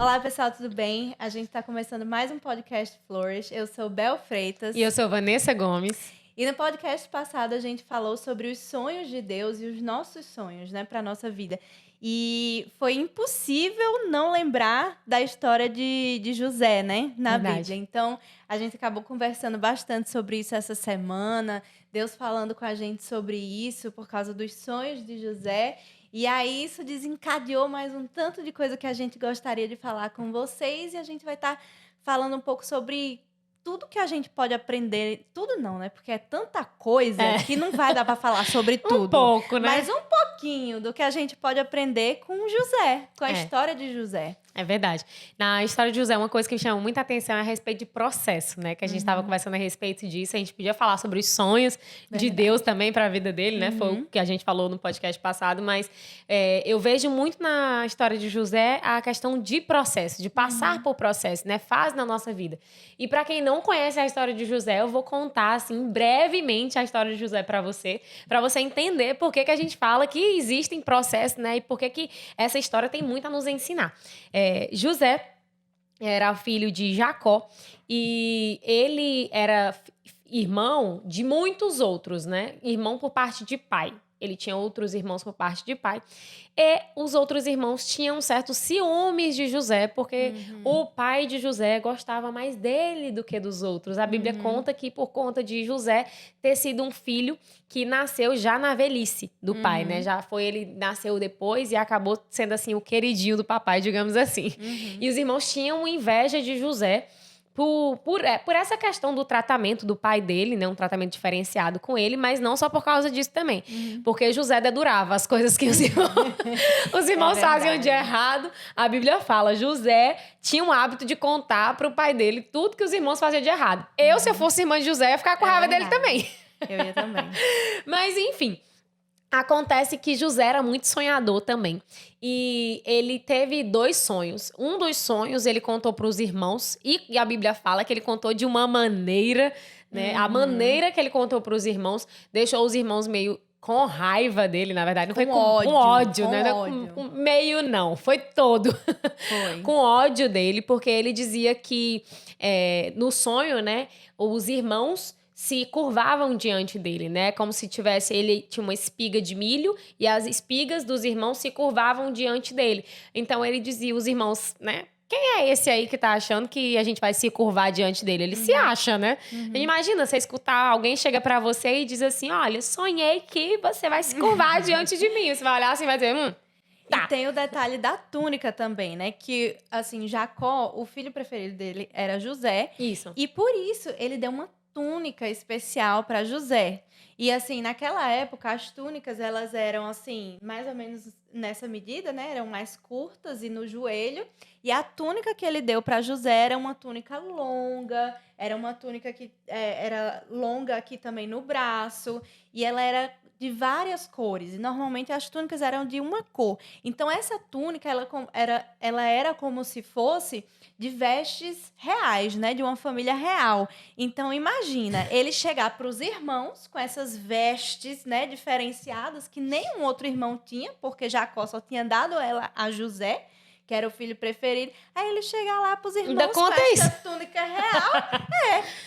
Olá, pessoal, tudo bem? A gente está começando mais um podcast Flourish. Eu sou Bel Freitas. E eu sou Vanessa Gomes. E no podcast passado a gente falou sobre os sonhos de Deus e os nossos sonhos, né, para a nossa vida. E foi impossível não lembrar da história de José, né, na Verdade. Bíblia. Então, a gente acabou conversando bastante sobre isso essa semana, Deus falando com a gente sobre isso por causa dos sonhos de José. E aí isso desencadeou mais um tanto de coisa que a gente gostaria de falar com vocês. E a gente vai estar falando um pouco sobre tudo que a gente pode aprender. Tudo não, né? Porque é tanta coisa que não vai dar para falar sobre tudo. Um pouco, né? Mas um pouquinho do que a gente pode aprender com José, com a história de José. É verdade. Na história de José, uma coisa que me chama muita atenção é a respeito de processo, né? Que a gente estava conversando a respeito disso. A gente podia falar sobre os sonhos de Deus também para a vida dele, né? Foi o que a gente falou no podcast passado. Mas eu vejo muito na história de José a questão de processo, de passar por processo, né? Fase na nossa vida. E para quem não conhece a história de José, eu vou contar, assim, brevemente a história de José para você entender por que a gente fala que existem processos, né? E por que essa história tem muito a nos ensinar. José era filho de Jacó e ele era irmão de muitos outros, né? Irmão por parte de pai. Ele tinha outros irmãos por parte de pai. E os outros irmãos tinham certos ciúmes de José, porque o pai de José gostava mais dele do que dos outros. A Bíblia conta que por conta de José ter sido um filho que nasceu já na velhice do pai, né? Ele nasceu depois e acabou sendo assim o queridinho do papai, digamos assim. E os irmãos tinham inveja de José por essa questão do tratamento do pai dele, né? Um tratamento diferenciado com ele, mas não só por causa disso também. Porque José dedurava as coisas que os irmãos faziam de errado. A Bíblia fala, José tinha o hábito de contar pro pai dele tudo que os irmãos faziam de errado. Se eu fosse irmã de José, ia ficar com raiva dele também. Eu ia também. Mas, enfim... Acontece que José era muito sonhador também. E ele teve 2 sonhos. Um dos sonhos ele contou para os irmãos. E a Bíblia fala que ele contou de uma maneira, né? A maneira que ele contou para os irmãos deixou os irmãos meio com raiva dele, na verdade. Não foi com ódio, né? Meio não, foi todo. Foi. Com ódio dele, porque ele dizia que no sonho, né? Os irmãos se curvavam diante dele, né? Como se ele tinha uma espiga de milho e as espigas dos irmãos se curvavam diante dele. Então ele dizia, os irmãos, né? Quem é esse aí que tá achando que a gente vai se curvar diante dele? Ele se acha, né? Imagina, você escutar, alguém chega pra você e diz assim, olha, sonhei que você vai se curvar diante de mim. Você vai olhar assim e vai dizer, tá. E tem o detalhe da túnica também, né? Que, assim, Jacó, o filho preferido dele era José. Isso. E por isso ele deu uma túnica especial para José. E assim, naquela época, as túnicas, elas eram assim, mais ou menos nessa medida, né? Eram mais curtas e no joelho. E a túnica que ele deu para José era uma túnica longa, era uma túnica que era longa aqui também no braço. E ela era de várias cores. E normalmente as túnicas eram de uma cor. Então, essa túnica, ela era como se fosse de vestes reais, né? De uma família real. Então, imagina, ele chegar para os irmãos com essas vestes, né? Diferenciadas, que nenhum outro irmão tinha, porque Jacó só tinha dado ela a José, que era o filho preferido. Aí ele chegar lá para os irmãos com essa túnica real.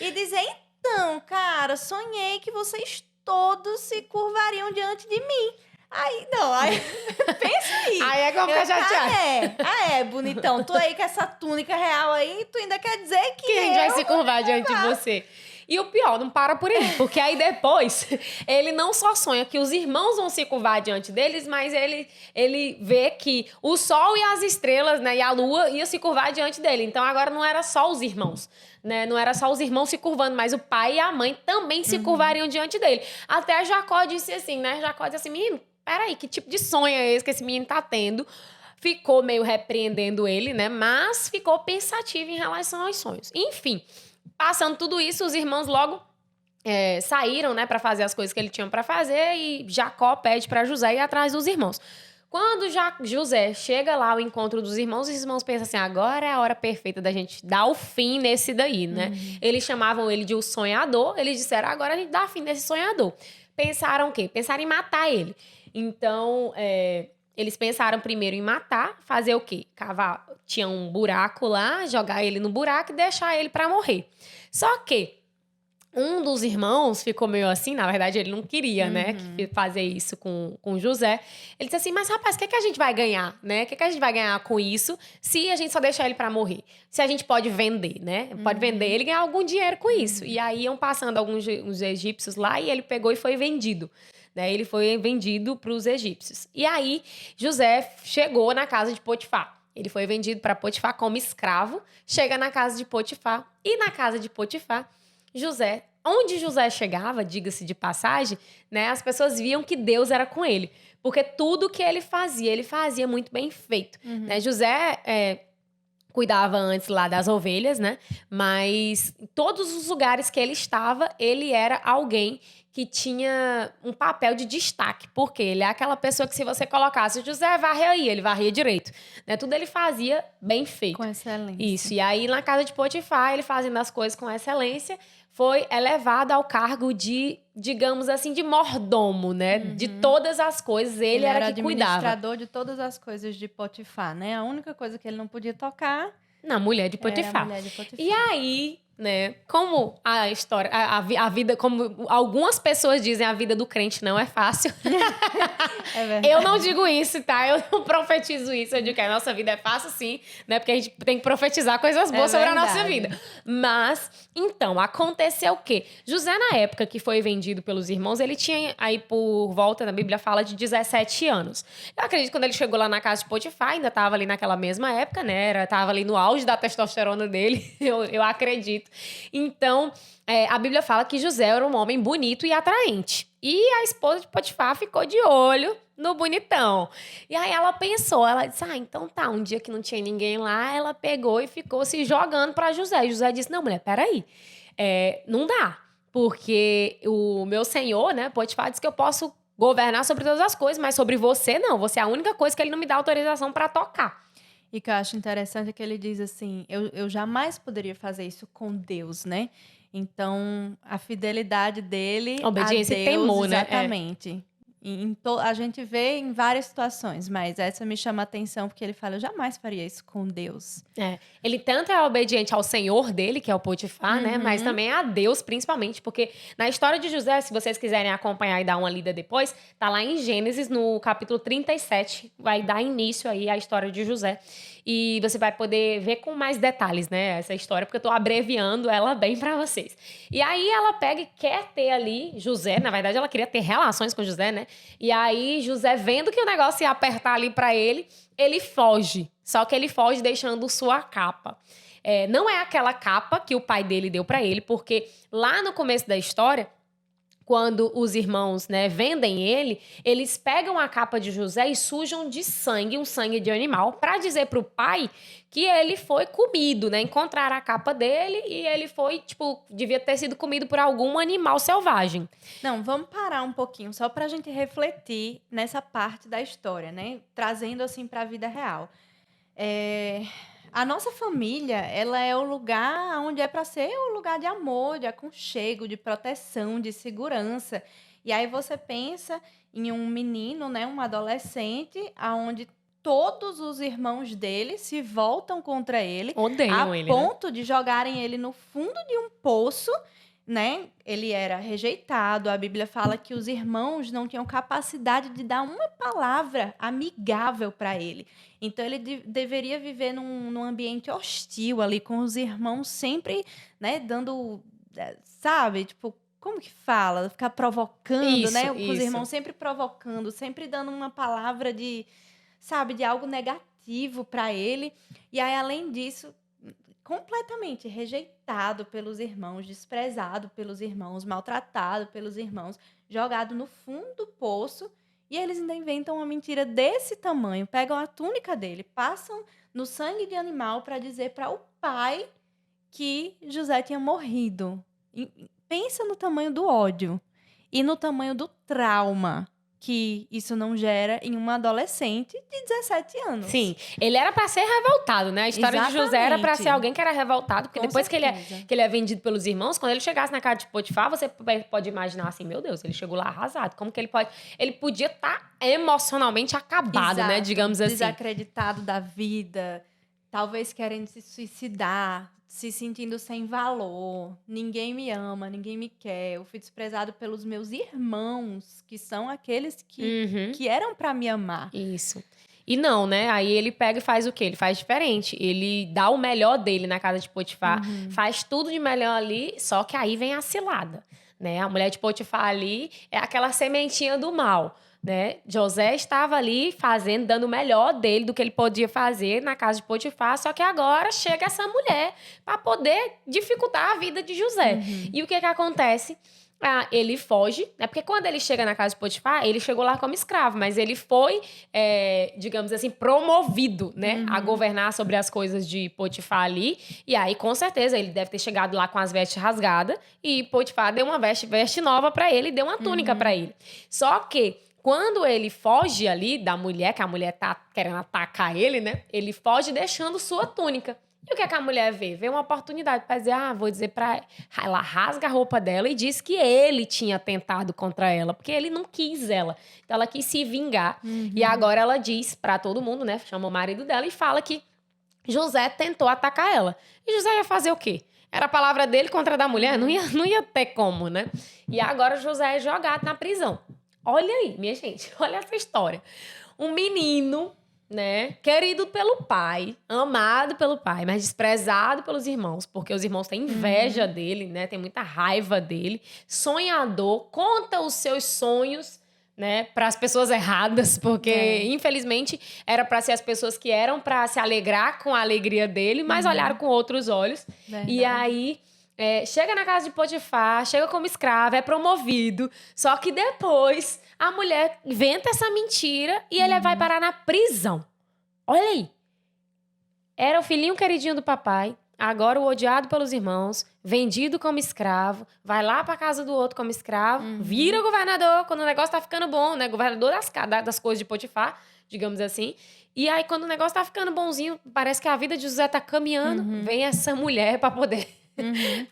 E dizer, então, cara, sonhei que vocês todos se curvariam diante de mim. Aí pensa aí. Aí é como que eu já tinha. Bonitão. Tu aí com essa túnica real aí, tu ainda quer dizer que a gente vai se curvar diante de você. E o pior, não para por aí, porque aí depois ele não só sonha que os irmãos vão se curvar diante deles, mas ele vê que o sol e as estrelas, né, e a lua iam se curvar diante dele. Então agora não era só os irmãos, né? Não era só os irmãos se curvando, mas o pai e a mãe também se curvariam diante dele. Até Jacó disse assim, né? Jacó disse assim, menino, peraí, que tipo de sonho é esse que esse menino tá tendo? Ficou meio repreendendo ele, né? Mas ficou pensativo em relação aos sonhos. Enfim, passando tudo isso, os irmãos logo saíram, né, para fazer as coisas que ele tinha para fazer e Jacó pede para José ir atrás dos irmãos. Quando José chega lá ao encontro dos irmãos, os irmãos pensam assim, agora é a hora perfeita da gente dar o fim nesse daí, né? Eles chamavam ele de o sonhador, eles disseram, agora a gente dá fim nesse sonhador. Pensaram o quê? Pensaram em matar ele. Então, eles pensaram primeiro em matar, fazer o quê? Cavar, tinha um buraco lá, jogar ele no buraco e deixar ele para morrer. Só que um dos irmãos ficou meio assim, na verdade ele não queria, né, fazer isso com José. Ele disse assim, mas rapaz, o que a gente vai ganhar, né? O que a gente vai ganhar com isso se a gente só deixar ele pra morrer? Se a gente pode vender, né? Pode vender ele e ganhar algum dinheiro com isso. E aí iam passando uns egípcios lá e ele pegou e foi vendido. Né? Ele foi vendido para os egípcios. E aí José chegou na casa de Potifar. Ele foi vendido para Potifar como escravo, chega na casa de Potifar. E na casa de Potifar, onde José chegava, diga-se de passagem, né, as pessoas viam que Deus era com ele. Porque tudo que ele fazia muito bem feito. Né? José cuidava antes lá das ovelhas, né? Mas em todos os lugares que ele estava, ele era alguém que tinha um papel de destaque. Porque ele é aquela pessoa que se você colocasse José, varre aí, ele varria direito. Né? Tudo ele fazia bem feito. Com excelência. Isso. E aí, na casa de Potifar, ele fazendo as coisas com excelência, foi elevado ao cargo de, digamos assim, de mordomo, né? De todas as coisas, ele era que cuidava. Administrador de todas as coisas de Potifar, né? A única coisa que ele não podia tocar... Na mulher de Potifar. E aí, né, como a história, a vida, como algumas pessoas dizem, a vida do crente não é fácil. É verdade. Eu não digo isso, tá? Eu não profetizo isso. Eu digo que a nossa vida é fácil, sim, né? Porque a gente tem que profetizar coisas boas sobre a nossa vida. Mas, então, aconteceu o quê? José, na época que foi vendido pelos irmãos, ele tinha aí por volta, na Bíblia fala, de 17 anos. Eu acredito que quando ele chegou lá na casa de Potifar, ainda estava ali naquela mesma época, né? Tava ali no auge da testosterona dele, eu acredito. Então, a Bíblia fala que José era um homem bonito e atraente. E a esposa de Potifar ficou de olho no bonitão. E aí ela pensou, ela disse, então tá, um dia que não tinha ninguém lá, ela pegou e ficou se jogando pra José. José disse, não, mulher, peraí, não dá, porque o meu senhor, né, Potifar, disse que eu posso governar sobre todas as coisas, mas sobre você não, você é a única coisa que ele não me dá autorização pra tocar. E que eu acho interessante é que ele diz assim, eu jamais poderia fazer isso com Deus, né? Então, a fidelidade dele obediência a Deus, e temor, né? exatamente. A gente vê em várias situações, mas essa me chama a atenção porque ele fala, eu jamais faria isso com Deus. Ele tanto é obediente ao senhor dele, que é o Potifar, né? Mas também a Deus, principalmente, porque na história de José, se vocês quiserem acompanhar e dar uma lida depois, tá lá em Gênesis, no capítulo 37, vai dar início aí à história de José. E você vai poder ver com mais detalhes, né, essa história, porque eu tô abreviando ela bem pra vocês. E aí ela pega e quer ter ali José, na verdade ela queria ter relações com José, né? E aí José, vendo que o negócio ia apertar ali pra ele foge. Só que ele foge deixando sua capa. Não é aquela capa que o pai dele deu pra ele, porque lá no começo da história, quando os irmãos, né, vendem ele, eles pegam a capa de José e sujam de sangue, um sangue de animal, para dizer pro pai que ele foi comido, né? Encontraram a capa dele e ele foi, devia ter sido comido por algum animal selvagem. Não, vamos parar um pouquinho, só pra gente refletir nessa parte da história, né? Trazendo, assim, pra vida real. A nossa família, ela é o lugar onde é para ser o lugar de amor, de aconchego, de proteção, de segurança. E aí você pensa em um menino, né, um adolescente, aonde todos os irmãos dele se voltam contra ele, odeiam ele, a ponto de jogarem ele no fundo de um poço, né? Ele era rejeitado. A Bíblia fala que os irmãos não tinham capacidade de dar uma palavra amigável para ele. Então, ele deveria viver num ambiente hostil ali, com os irmãos sempre, né, dando, sabe, como que fala? Ficar provocando, isso, né? Com os isso. irmãos sempre provocando, sempre dando uma palavra de, sabe, de algo negativo para ele. E aí, além disso, completamente rejeitado pelos irmãos, desprezado pelos irmãos, maltratado pelos irmãos, jogado no fundo do poço. E eles ainda inventam uma mentira desse tamanho, pegam a túnica dele, passam no sangue de animal para dizer para o pai que José tinha morrido. E pensa no tamanho do ódio e no tamanho do trauma que isso não gera em uma adolescente de 17 anos. Sim, ele era pra ser revoltado, né? A história de José era pra ser alguém que era revoltado, porque Com depois que certeza. ele é vendido pelos irmãos, quando ele chegasse na casa de Potifar, você pode imaginar assim, meu Deus, ele chegou lá arrasado. Como que ele pode... Ele podia estar emocionalmente acabado, né? Exato. Digamos assim. Desacreditado da vida, talvez querendo se suicidar, se sentindo sem valor. Ninguém me ama, ninguém me quer. Eu fui desprezado pelos meus irmãos, que são aqueles que eram pra me amar. Isso. E não, né? Aí ele pega e faz o quê? Ele faz diferente. Ele dá o melhor dele na casa de Potifar, faz tudo de melhor ali, só que aí vem a cilada, né? A mulher de Potifar ali é aquela sementinha do mal, né? José estava ali fazendo, dando o melhor dele, do que ele podia fazer na casa de Potifar, só que agora chega essa mulher para poder dificultar a vida de José. E o que acontece? Ele foge, né? Porque quando ele chega na casa de Potifar, ele chegou lá como escravo, mas ele foi, digamos assim, promovido, né? A governar sobre as coisas de Potifar ali. E aí, com certeza, ele deve ter chegado lá com as vestes rasgadas e Potifar deu uma veste nova pra ele, deu uma túnica pra ele. Só que quando ele foge ali da mulher, que a mulher tá querendo atacar ele, né? Ele foge deixando sua túnica. E o que a mulher vê? Vê uma oportunidade para dizer, vou dizer pra... Ela rasga a roupa dela e diz que ele tinha tentado contra ela, porque ele não quis ela. Então ela quis se vingar. E agora ela diz pra todo mundo, né? Chama o marido dela e fala que José tentou atacar ela. E José ia fazer o quê? Era a palavra dele contra a da mulher? Não ia ter como, né? E agora José é jogado na prisão. Olha aí, minha gente, olha essa história. Um menino, né, querido pelo pai, amado pelo pai, mas desprezado pelos irmãos, porque os irmãos têm inveja dele, né, tem muita raiva dele, sonhador, conta os seus sonhos, né, para as pessoas erradas, porque infelizmente era para ser as pessoas que eram para se alegrar com a alegria dele, mas olharam com outros olhos. Verdade. E aí chega na casa de Potifar, chega como escravo, é promovido, só que depois a mulher inventa essa mentira e ele vai parar na prisão. Olha aí. Era o filhinho queridinho do papai, agora o odiado pelos irmãos, vendido como escravo, vai lá pra casa do outro como escravo, vira governador quando o negócio tá ficando bom, né? Governador das coisas de Potifar, digamos assim. E aí, quando o negócio tá ficando bonzinho, parece que a vida de José tá caminhando, vem essa mulher pra poder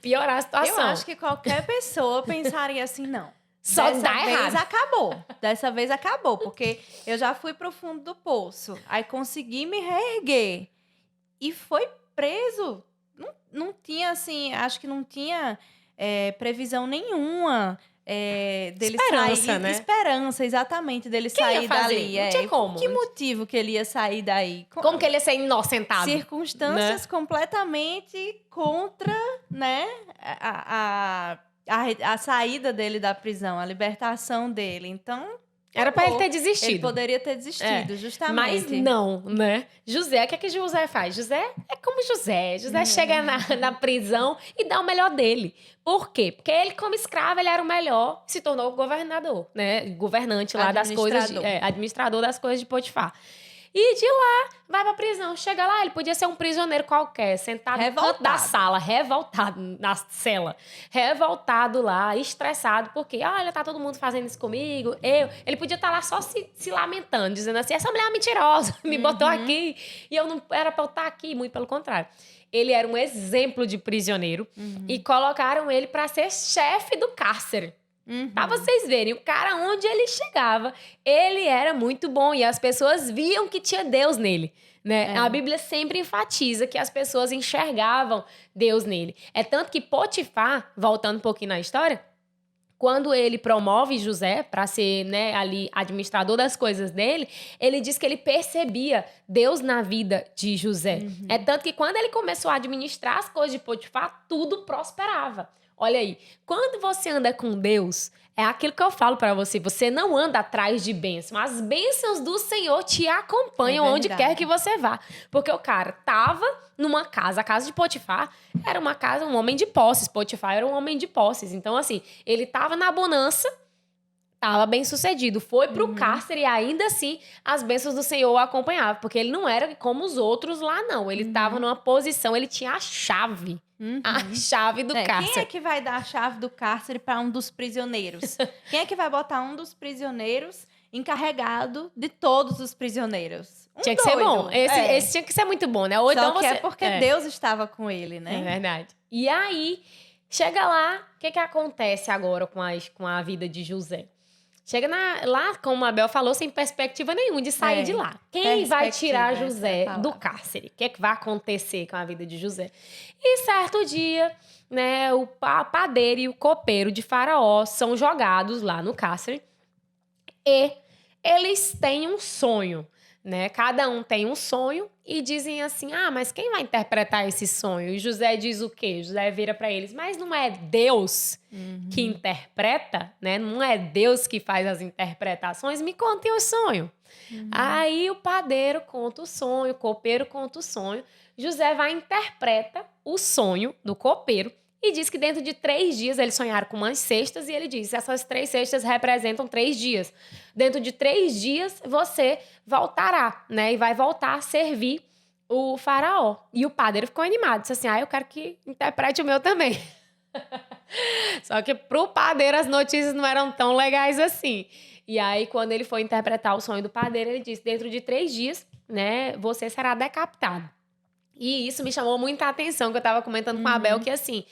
piorar a situação. Eu acho que qualquer pessoa pensaria assim, não. Só Dessa dá vez errado. acabou. Dessa vez acabou, porque eu já fui pro fundo do poço. Aí consegui me reerguer. E foi preso. Não tinha, assim, acho que não tinha previsão nenhuma dele Esperança, sair. né? Esperança, exatamente, dele Quem sair ia fazer? dali. Não tinha como. Que motivo que ele ia sair daí? Como que ele ia ser inocentado? Circunstâncias completamente contra, né, a saída dele da prisão, a libertação dele. Então, Era pra ele ter desistido. ele poderia ter desistido, justamente. Mas não, né? José, o que é que José faz? José é como José. José chega na prisão e dá o melhor dele. Por quê? Porque ele, como escravo, ele era o melhor, se tornou governador, né? Governante lá das coisas, administrador das coisas de Potifar. E de lá, vai pra prisão. Chega lá, ele podia ser um prisioneiro qualquer, sentado no canto da sala, revoltado na cela. Revoltado lá, estressado, porque, olha, tá todo mundo fazendo isso comigo, Ele podia estar lá só se lamentando, dizendo assim, essa mulher é mentirosa, me botou aqui, e eu não era pra eu estar aqui, muito pelo contrário. Ele era um exemplo de prisioneiro e colocaram ele pra ser chefe do cárcere. Pra vocês verem, o cara, onde ele chegava, ele era muito bom e as pessoas viam que tinha Deus nele, né? A Bíblia sempre enfatiza que as pessoas enxergavam Deus nele. É tanto que Potifar, voltando um pouquinho na história, quando ele promove José para ser, né, ali administrador das coisas dele, ele diz que ele percebia Deus na vida de José. É tanto que quando ele começou a administrar as coisas de Potifar, tudo prosperava. Olha aí, quando você anda com Deus, é aquilo que eu falo pra você, você não anda atrás de bênção. As bênçãos do Senhor te acompanham onde quer que você vá. Porque o cara tava numa casa, a casa de Potifar era uma casa, um homem de posses. Potifar era um homem de posses. Então, assim, ele tava na bonança, tava bem sucedido. Foi pro cárcere e ainda assim as bênçãos do Senhor o acompanhavam. Porque ele não era como os outros lá, não. Ele tava numa posição, ele tinha a chave. A chave do cárcere. Quem é que vai dar a chave do cárcere para um dos prisioneiros? Quem é que vai botar um dos prisioneiros encarregado de todos os prisioneiros. Tinha que ser bom. Esse tinha que ser muito bom, né? Ou Só então que você... é porque Deus estava com ele, né? É verdade. E aí, chega lá, o que acontece agora com a vida de José? Chega lá, como a Bel falou, sem perspectiva nenhuma de sair de lá. Quem vai tirar José do cárcere? O que é que vai acontecer com a vida de José? E certo dia, né, o padeiro e o copeiro de Faraó são jogados lá no cárcere e eles têm um sonho, né? Cada um tem um sonho e dizem assim: ah, mas quem vai interpretar esse sonho? E José diz o quê? José vira para eles: mas não é Deus que interpreta, né? Não é Deus que faz as interpretações? Me contem o sonho. Aí o padeiro conta o sonho, o copeiro conta o sonho. José vai e interpreta o sonho do copeiro e diz que dentro de 3 dias eles sonharam com umas cestas e ele diz: essas 3 cestas representam 3 dias. Dentro de 3 dias você voltará, né? E vai voltar a servir o faraó. E o padeiro ficou animado, disse assim: ah, eu quero que interprete o meu também. Só que pro padeiro as notícias não eram tão legais assim. E aí, quando ele foi interpretar o sonho do padeiro, ele disse: dentro de 3 dias, né, você será decapitado. E isso me chamou muita atenção, que eu estava comentando com a Abel, que assim,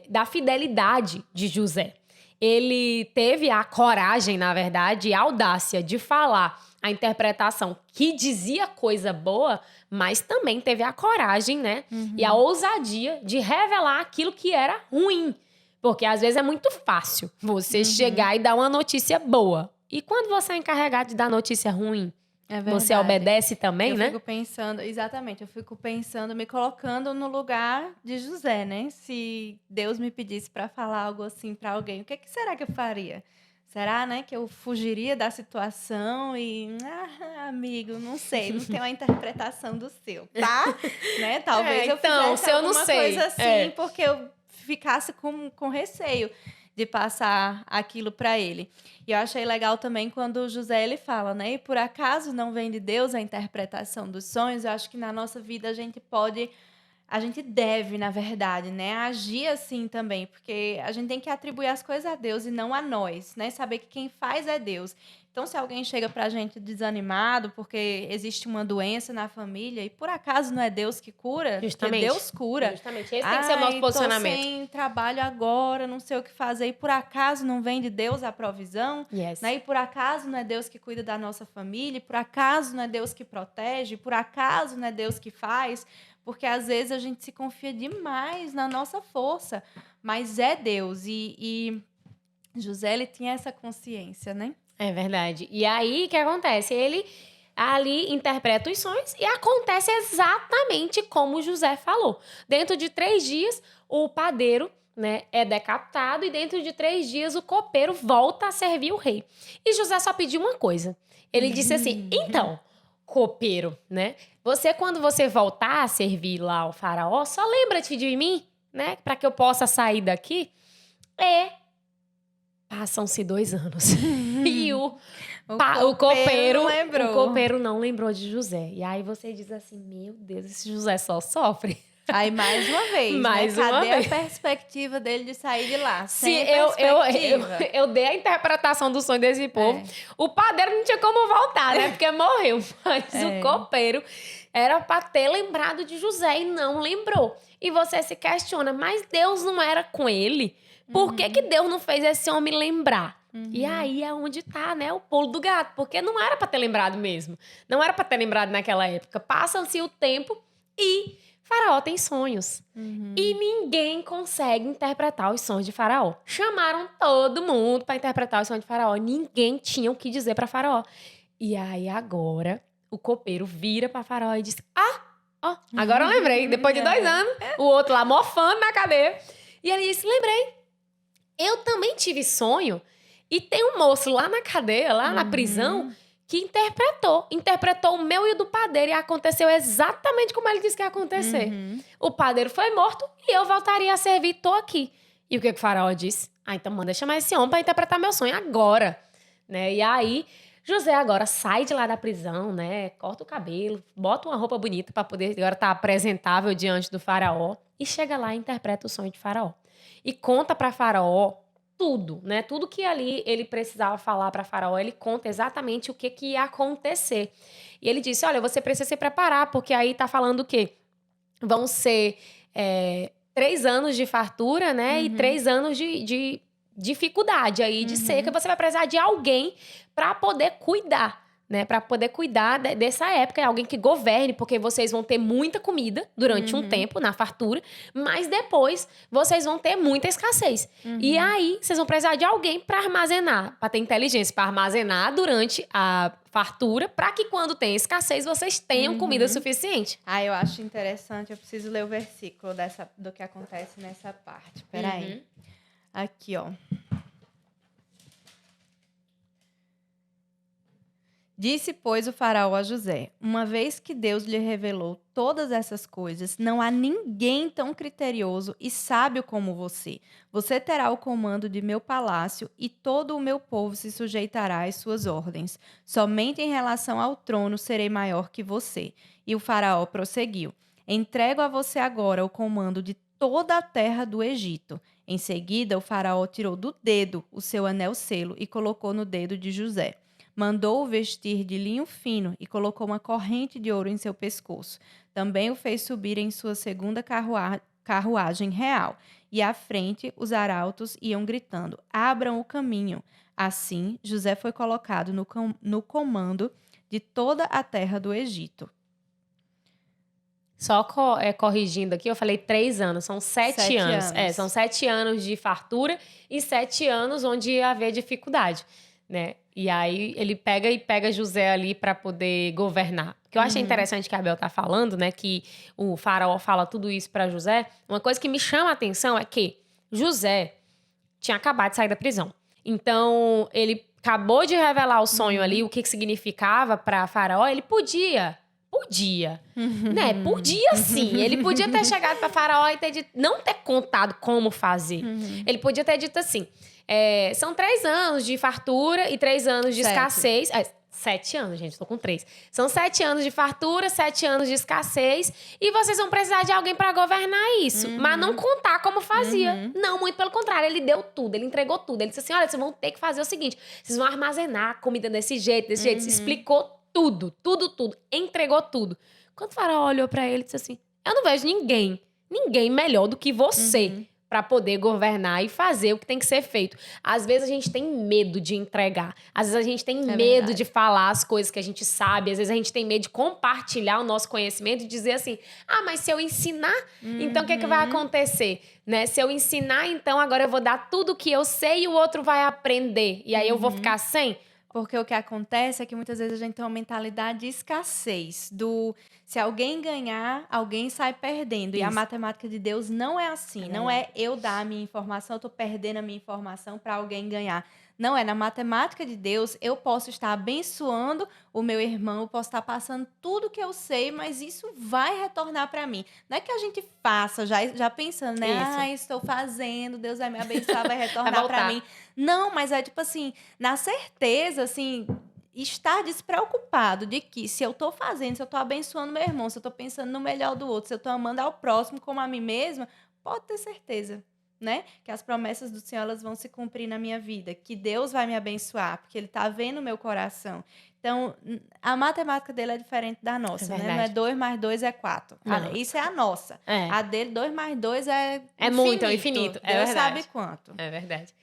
da fidelidade de José. Ele teve a coragem, na verdade, e a audácia de falar a interpretação que dizia coisa boa, mas também teve a coragem, né? E a ousadia de revelar aquilo que era ruim. Porque às vezes é muito fácil você chegar e dar uma notícia boa. E quando você é encarregado de dar notícia ruim? É verdade. Você obedece também, né? Eu fico pensando, exatamente, me colocando no lugar de José, né? Se Deus me pedisse para falar algo assim para alguém, o que será que eu faria? Será, né, que eu fugiria da situação e, amigo, não sei, não tenho a interpretação do seu, tá? Né? Talvez eu fizesse alguma coisa assim, porque eu ficasse com receio de passar aquilo para ele. E eu achei legal também quando o José ele fala, né? E por acaso não vem de Deus a interpretação dos sonhos? Eu acho que na nossa vida a gente deve, na verdade, né, agir assim também, porque a gente tem que atribuir as coisas a Deus e não a nós, né? Saber que quem faz é Deus. Então, se alguém chega pra gente desanimado porque existe uma doença na família e por acaso não é Deus que cura, Justamente. porque Deus cura. Justamente. Esse tem que ser o nosso posicionamento. Tô sem trabalho agora, não sei o que fazer, e por acaso não vem de Deus a provisão? Yes. Né? E por acaso não é Deus que cuida da nossa família? E por acaso não é Deus que protege? Por acaso não é Deus que faz? Porque às vezes a gente se confia demais na nossa força, mas é Deus. E José, ele tinha essa consciência, né? É verdade. E aí, o que acontece? Ele ali interpreta os sonhos e acontece exatamente como José falou. Dentro de 3 dias, o padeiro, né, é decapitado e dentro de 3 dias o copeiro volta a servir o rei. E José só pediu uma coisa. Ele disse assim: então, copeiro, né? Quando você voltar a servir lá o faraó, só lembra-te de mim, né? Para que eu possa sair daqui. Passam-se 2 anos. E o copeiro não lembrou de José. E aí você diz assim: meu Deus, esse José só sofre. Aí, mais uma vez, cadê a perspectiva dele de sair de lá? Eu dei a interpretação do sonho desse povo. O padeiro não tinha como voltar, né? Porque morreu. Mas o copeiro era para ter lembrado de José e não lembrou. E você se questiona, mas Deus não era com ele? Por que Deus não fez esse homem lembrar? E aí é onde tá, né, o pulo do gato. Porque não era para ter lembrado mesmo. Não era para ter lembrado naquela época. Passa-se o tempo e Faraó tem sonhos. E ninguém consegue interpretar os sonhos de Faraó. Chamaram todo mundo para interpretar os sonhos de Faraó. Ninguém tinha o que dizer para Faraó. E aí agora o copeiro vira para Faraó e diz: agora eu lembrei. Depois de 2 anos, o outro lá mofando na cadeia. E ele disse: lembrei. Eu também tive sonho. E tem um moço lá na cadeia, lá na prisão, que interpretou o meu e o do padeiro. E aconteceu exatamente como ele disse que ia acontecer. O padeiro foi morto e eu voltaria a servir. Tô aqui. E o que o faraó disse? Então manda chamar esse homem para interpretar meu sonho agora. Né? E aí, José agora sai de lá da prisão, né? Corta o cabelo, bota uma roupa bonita para poder agora estar apresentável diante do faraó. E chega lá e interpreta o sonho de faraó. E conta para Faraó tudo, né? Tudo que ali ele precisava falar para Faraó, ele conta exatamente o que ia acontecer. E ele disse, olha, você precisa se preparar, porque aí tá falando o quê? Vão ser 3 anos de fartura, né? E 3 anos de dificuldade aí, de seca. Você vai precisar de alguém para poder cuidar, né? Para poder cuidar dessa época. Alguém que governe, porque vocês vão ter muita comida durante um tempo, na fartura. Mas depois, vocês vão ter muita escassez. E aí, vocês vão precisar de alguém para armazenar. Para ter inteligência, para armazenar durante a fartura, para que quando tem escassez, vocês tenham comida suficiente. Eu acho interessante. Eu preciso ler o versículo do que acontece nessa parte. Peraí. Aqui, ó. Disse, pois, o faraó a José, uma vez que Deus lhe revelou todas essas coisas, não há ninguém tão criterioso e sábio como você. Você terá o comando de meu palácio e todo o meu povo se sujeitará às suas ordens. Somente em relação ao trono serei maior que você. E o faraó prosseguiu, entrego a você agora o comando de toda a terra do Egito. Em seguida, o faraó tirou do dedo o seu anel-selo e colocou no dedo de José. Mandou-o vestir de linho fino e colocou uma corrente de ouro em seu pescoço. Também o fez subir em sua segunda carruagem real. E à frente, os arautos iam gritando, abram o caminho. Assim, José foi colocado no comando de toda a terra do Egito. Só corrigindo aqui, eu falei 3 anos, são 7 anos. São 7 anos de fartura e 7 anos onde ia haver dificuldade, né? E aí ele pega José ali para poder governar. O que eu achei interessante que a Abel tá falando, né? Que o faraó fala tudo isso para José. Uma coisa que me chama a atenção é que José tinha acabado de sair da prisão. Então, ele acabou de revelar o sonho ali, o que significava para faraó. Ele podia, né? Podia sim. Ele podia ter chegado para faraó e ter dito, não ter contado como fazer. Ele podia ter dito assim, são 3 anos de fartura e 3 anos de escassez. 7 anos, gente, tô com 3. São 7 anos de fartura, 7 anos de escassez e vocês vão precisar de alguém para governar isso. Mas não contar como fazia. Não, muito pelo contrário, ele deu tudo, ele entregou tudo. Ele disse assim, olha, vocês vão ter que fazer o seguinte, vocês vão armazenar a comida desse jeito. Explicou tudo. Entregou tudo. Quando o faraó olhou pra ele e disse assim, eu não vejo ninguém melhor do que você pra poder governar e fazer o que tem que ser feito. Às vezes a gente tem medo de entregar. Às vezes a gente tem medo de falar as coisas que a gente sabe. Às vezes a gente tem medo de compartilhar o nosso conhecimento e dizer assim, mas se eu ensinar, então o que vai acontecer? Né? Se eu ensinar, então agora eu vou dar tudo o que eu sei e o outro vai aprender. E aí eu vou ficar sem... Porque o que acontece é que muitas vezes a gente tem uma mentalidade de escassez. Se alguém ganhar, alguém sai perdendo. Isso. E a matemática de Deus não é assim. Não é eu dar a minha informação, eu estou perdendo a minha informação para alguém ganhar. Não é. Na matemática de Deus, eu posso estar abençoando o meu irmão, eu posso estar passando tudo que eu sei, mas isso vai retornar para mim. Não é que a gente faça já pensando, né? Estou fazendo, Deus vai me abençoar, vai retornar para mim. Não, mas é tipo assim, na certeza, assim, estar despreocupado de que se eu estou fazendo, se eu estou abençoando meu irmão, se eu estou pensando no melhor do outro, se eu estou amando ao próximo como a mim mesma, pode ter certeza, né? Que as promessas do Senhor, elas vão se cumprir na minha vida, que Deus vai me abençoar, porque Ele está vendo o meu coração. Então, a matemática dele é diferente da nossa, né? Não é 2 mais 2 é 4. Isso é a nossa. A dele, 2 mais 2 é infinito. Muito, é infinito. Deus sabe quanto. É verdade.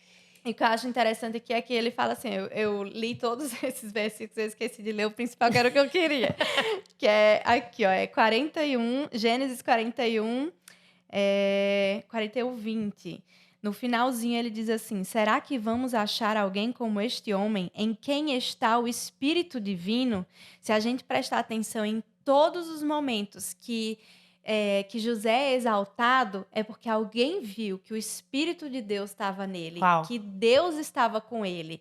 E o que eu acho interessante aqui é que ele fala assim, eu li todos esses versículos, eu esqueci de ler o principal, que era o que eu queria. Que é aqui, ó, é 41, Gênesis 41, 41, 20. No finalzinho ele diz assim, será que vamos achar alguém como este homem, em quem está o Espírito Divino? Se a gente prestar atenção em todos os momentos que José é exaltado, é porque alguém viu que o Espírito de Deus estava nele, que Deus estava com ele.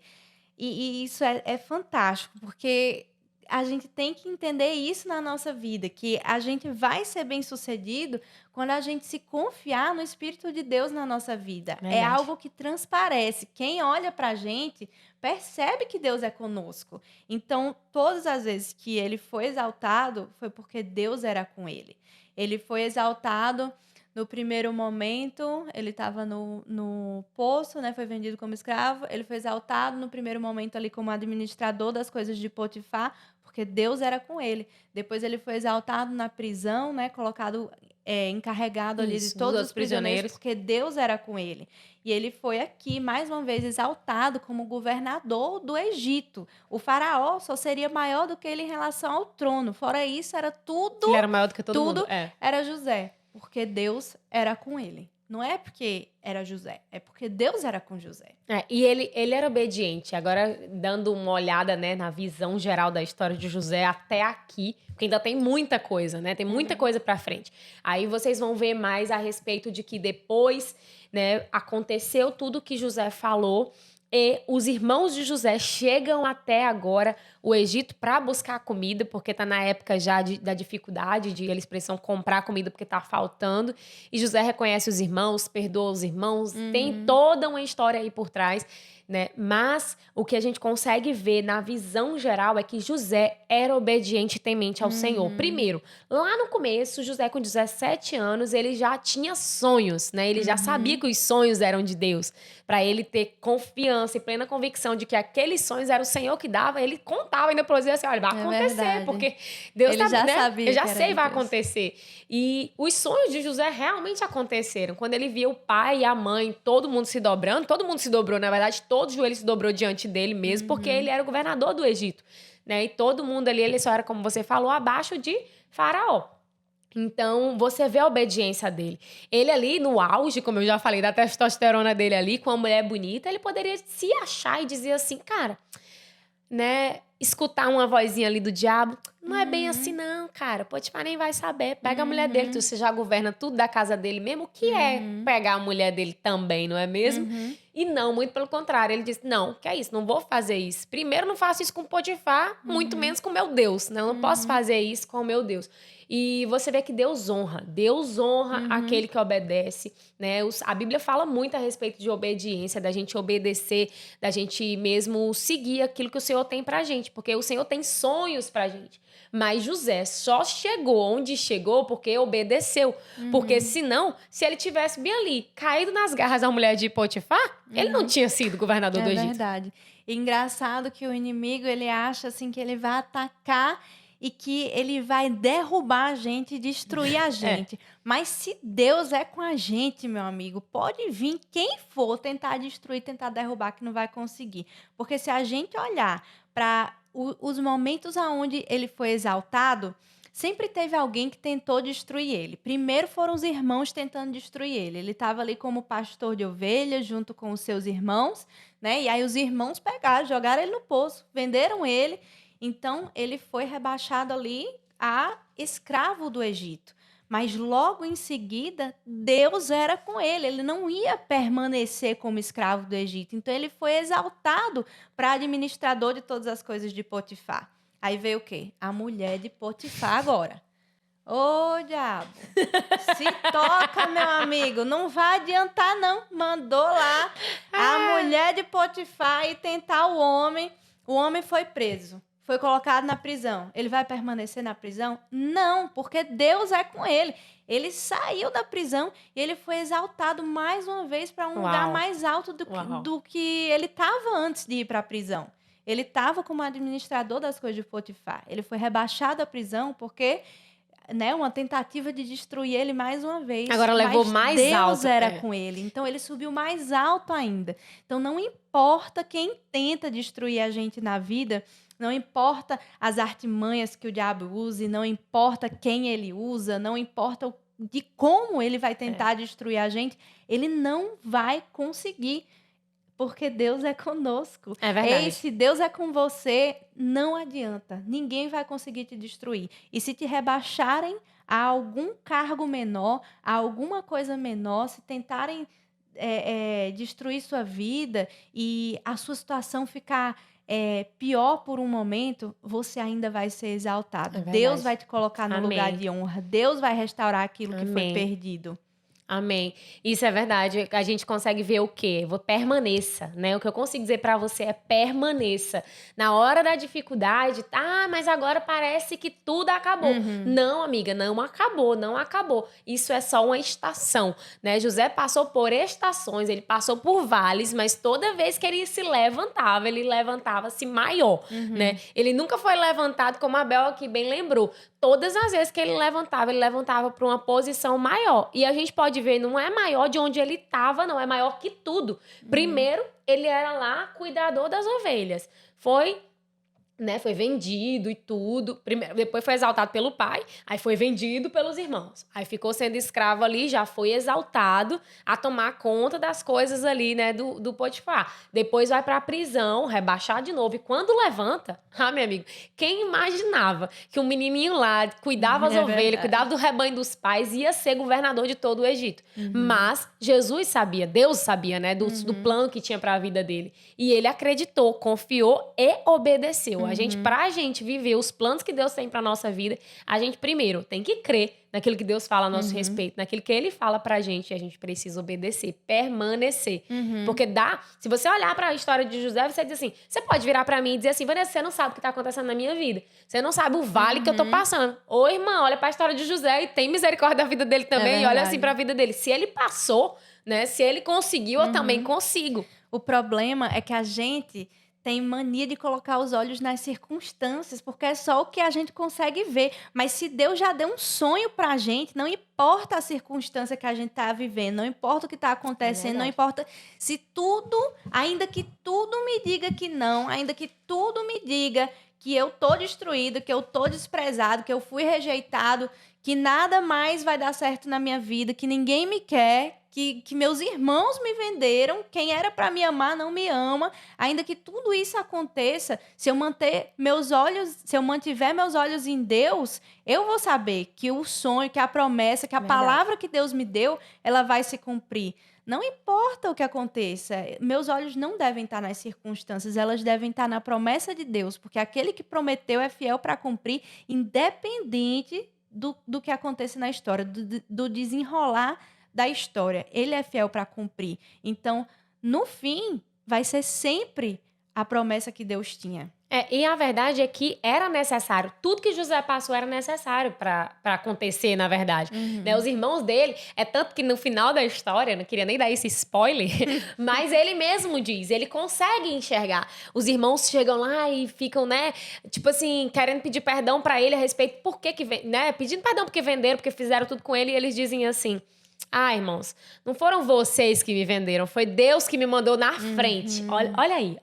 E isso é fantástico, porque a gente tem que entender isso na nossa vida, que a gente vai ser bem-sucedido quando a gente se confiar no Espírito de Deus na nossa vida. Verdade. É algo que transparece. Quem olha pra gente percebe que Deus é conosco. Então, todas as vezes que ele foi exaltado, foi porque Deus era com ele. Ele foi exaltado No primeiro momento, ele estava no poço, né? Foi vendido como escravo. Ele foi exaltado no primeiro momento ali como administrador das coisas de Potifar, porque Deus era com ele. Depois ele foi exaltado na prisão, né? Colocado, encarregado ali de Isso, dos todos outros os prisioneiros, prisioneiros. porque Deus era com ele. E ele foi aqui, mais uma vez, exaltado como governador do Egito. O faraó só seria maior do que ele em relação ao trono. Fora isso, era tudo, Ele era maior do que todo mundo. tudo era José, porque Deus era com ele. Não é porque era José, é porque Deus era com José. E ele era obediente. Agora, dando uma olhada, né, na visão geral da história de José até aqui, porque ainda tem muita coisa, né? Tem muita coisa pra frente. Aí vocês vão ver mais a respeito de que depois, né, aconteceu tudo que José falou. E os irmãos de José chegam até agora o Egito para buscar comida, porque está na época já da dificuldade de eles precisam comprar comida porque está faltando. E José reconhece os irmãos, perdoa os irmãos, tem toda uma história aí por trás, né? Mas o que a gente consegue ver na visão geral é que José era obediente e temente ao Senhor. Primeiro, lá no começo, José com 17 anos, ele já tinha sonhos, né? Ele já sabia que os sonhos eram de Deus. Para ele ter confiança e plena convicção de que aqueles sonhos era o Senhor que dava, ele contava ainda para José assim, olha, vai acontecer, verdade. porque Deus Ele já né? sabia Eu já que era sei, de vai Deus. acontecer. E os sonhos de José realmente aconteceram. Quando ele via o pai e a mãe, todo mundo se dobrando, todo mundo se dobrou, na verdade, todo o joelho se dobrou diante dele mesmo, porque ele era o governador do Egito, né? E todo mundo ali, ele só era, como você falou, abaixo de Faraó. Então, você vê a obediência dele. Ele ali, no auge, como eu já falei, da testosterona dele ali, com uma mulher bonita, ele poderia se achar e dizer assim, cara, né, escutar uma vozinha ali do diabo, não é bem assim não, cara, Potifar nem vai saber, pega a mulher dele, você já governa tudo da casa dele mesmo, o que é pegar a mulher dele também, não é mesmo? E não, muito pelo contrário, ele disse, não, que é isso, não vou fazer isso. Primeiro, não faço isso com Potifar, muito menos com meu Deus, né? Eu não posso fazer isso com o meu Deus. E você vê que Deus honra aquele que obedece, né? A Bíblia fala muito a respeito de obediência, da gente obedecer, da gente mesmo seguir aquilo que o Senhor tem pra gente, porque o Senhor tem sonhos pra gente. Mas José só chegou onde chegou porque obedeceu. Porque senão, se ele tivesse bem ali, caído nas garras da mulher de Potifar, ele não tinha sido governador do Egito. É verdade. E engraçado que o inimigo, ele acha assim que ele vai atacar e que ele vai derrubar a gente e destruir a gente. Mas se Deus é com a gente, meu amigo, pode vir quem for tentar destruir, tentar derrubar, que não vai conseguir. Porque se a gente olhar para os momentos onde ele foi exaltado, sempre teve alguém que tentou destruir ele. Primeiro foram os irmãos tentando destruir ele. Ele estava ali como pastor de ovelhas, junto com os seus irmãos, né? E aí os irmãos pegaram, jogaram ele no poço, venderam ele. Então, ele foi rebaixado ali a escravo do Egito. Mas logo em seguida, Deus era com ele. Ele não ia permanecer como escravo do Egito. Então, ele foi exaltado para administrador de todas as coisas de Potifar. Aí veio o quê? A mulher de Potifar agora. Ô, diabo! Se toca, meu amigo. Não vai adiantar, não. Mandou lá a mulher de Potifar e tentar o homem. O homem foi preso. Foi colocado na prisão. Ele vai permanecer na prisão? Não, porque Deus é com ele. Ele saiu da prisão e ele foi exaltado mais uma vez para um lugar mais alto do que ele estava antes de ir para a prisão. Ele estava como administrador das coisas de Potifar. Ele foi rebaixado à prisão porque, né, uma tentativa de destruir ele mais uma vez. Agora levou mais alto. Deus era com ele. Então, ele subiu mais alto ainda. Então, não importa quem tenta destruir a gente na vida, não importa as artimanhas que o diabo use, não importa quem ele usa, não importa de como ele vai tentar destruir a gente, ele não vai conseguir, porque Deus é conosco. É verdade. E se Deus é com você, não adianta. Ninguém vai conseguir te destruir. E se te rebaixarem a algum cargo menor, a alguma coisa menor, se tentarem destruir sua vida e a sua situação ficar pior por um momento, você ainda vai ser exaltado. Deus vai te colocar no lugar de honra. Deus vai restaurar aquilo que foi perdido. Amém. Isso é verdade. A gente consegue ver o quê? Permaneça, né? O que eu consigo dizer pra você é permaneça. Na hora da dificuldade, tá, mas agora parece que tudo acabou. Não, amiga, não acabou, não acabou. Isso é só uma estação, né? José passou por estações, ele passou por vales, mas toda vez que ele levantava-se maior, né? Ele nunca foi levantado, como a Bel aqui bem lembrou. Todas as vezes que ele levantava para uma posição maior. E a gente pode ver, não é maior de onde ele estava, não. É maior que tudo. Primeiro, ele era lá cuidador das ovelhas. Foi vendido e tudo. Primeiro, depois foi exaltado pelo pai, aí foi vendido pelos irmãos. Aí ficou sendo escravo ali, já foi exaltado a tomar conta das coisas ali, né, do Potifar. Depois vai pra prisão, rebaixar de novo. E quando levanta, meu amigo, quem imaginava que um menininho lá cuidava das ovelhas, cuidava do rebanho dos pais, ia ser governador de todo o Egito. Mas Jesus sabia, Deus sabia, né, do plano que tinha pra vida dele. E ele acreditou, confiou e obedeceu. Pra gente viver os planos que Deus tem pra nossa vida, a gente primeiro tem que crer naquilo que Deus fala a nosso respeito, naquilo que Ele fala pra gente, e a gente precisa obedecer, permanecer. Porque se você olhar pra história de José, você diz assim, você pode virar pra mim e dizer assim, Vanessa, você não sabe o que tá acontecendo na minha vida. Você não sabe o vale que eu tô passando. Ô, irmã, olha pra história de José e tem misericórdia da vida dele também, e olha assim pra vida dele. Se ele passou, né, se ele conseguiu, eu também consigo. O problema é que a gente tem mania de colocar os olhos nas circunstâncias, porque é só o que a gente consegue ver. Mas se Deus já deu um sonho pra gente, não importa a circunstância que a gente tá vivendo, não importa o que tá acontecendo, não importa se tudo, ainda que tudo me diga que não, ainda que tudo me diga que eu tô destruído, que eu tô desprezado, que eu fui rejeitado, que nada mais vai dar certo na minha vida, que ninguém me quer, que meus irmãos me venderam, quem era para me amar não me ama. Ainda que tudo isso aconteça, se eu mantiver meus olhos em Deus, eu vou saber que o sonho, que a promessa, que a palavra que Deus me deu, ela vai se cumprir. Não importa o que aconteça, meus olhos não devem estar nas circunstâncias, elas devem estar na promessa de Deus, porque aquele que prometeu é fiel para cumprir, independente do que aconteça na história, do desenrolar da história. Ele é fiel para cumprir. Então, no fim, vai ser sempre a promessa que Deus tinha. E a verdade é que era necessário. Tudo que José passou era necessário para acontecer, na verdade. Né? Os irmãos dele, é tanto que no final da história, não queria nem dar esse spoiler, mas ele mesmo diz, ele consegue enxergar. Os irmãos chegam lá e ficam, né, tipo assim, querendo pedir perdão para ele a respeito por que né, pedindo perdão porque venderam, porque fizeram tudo com ele, e eles dizem assim, irmãos, não foram vocês que me venderam, foi Deus que me mandou na frente. Olha aí.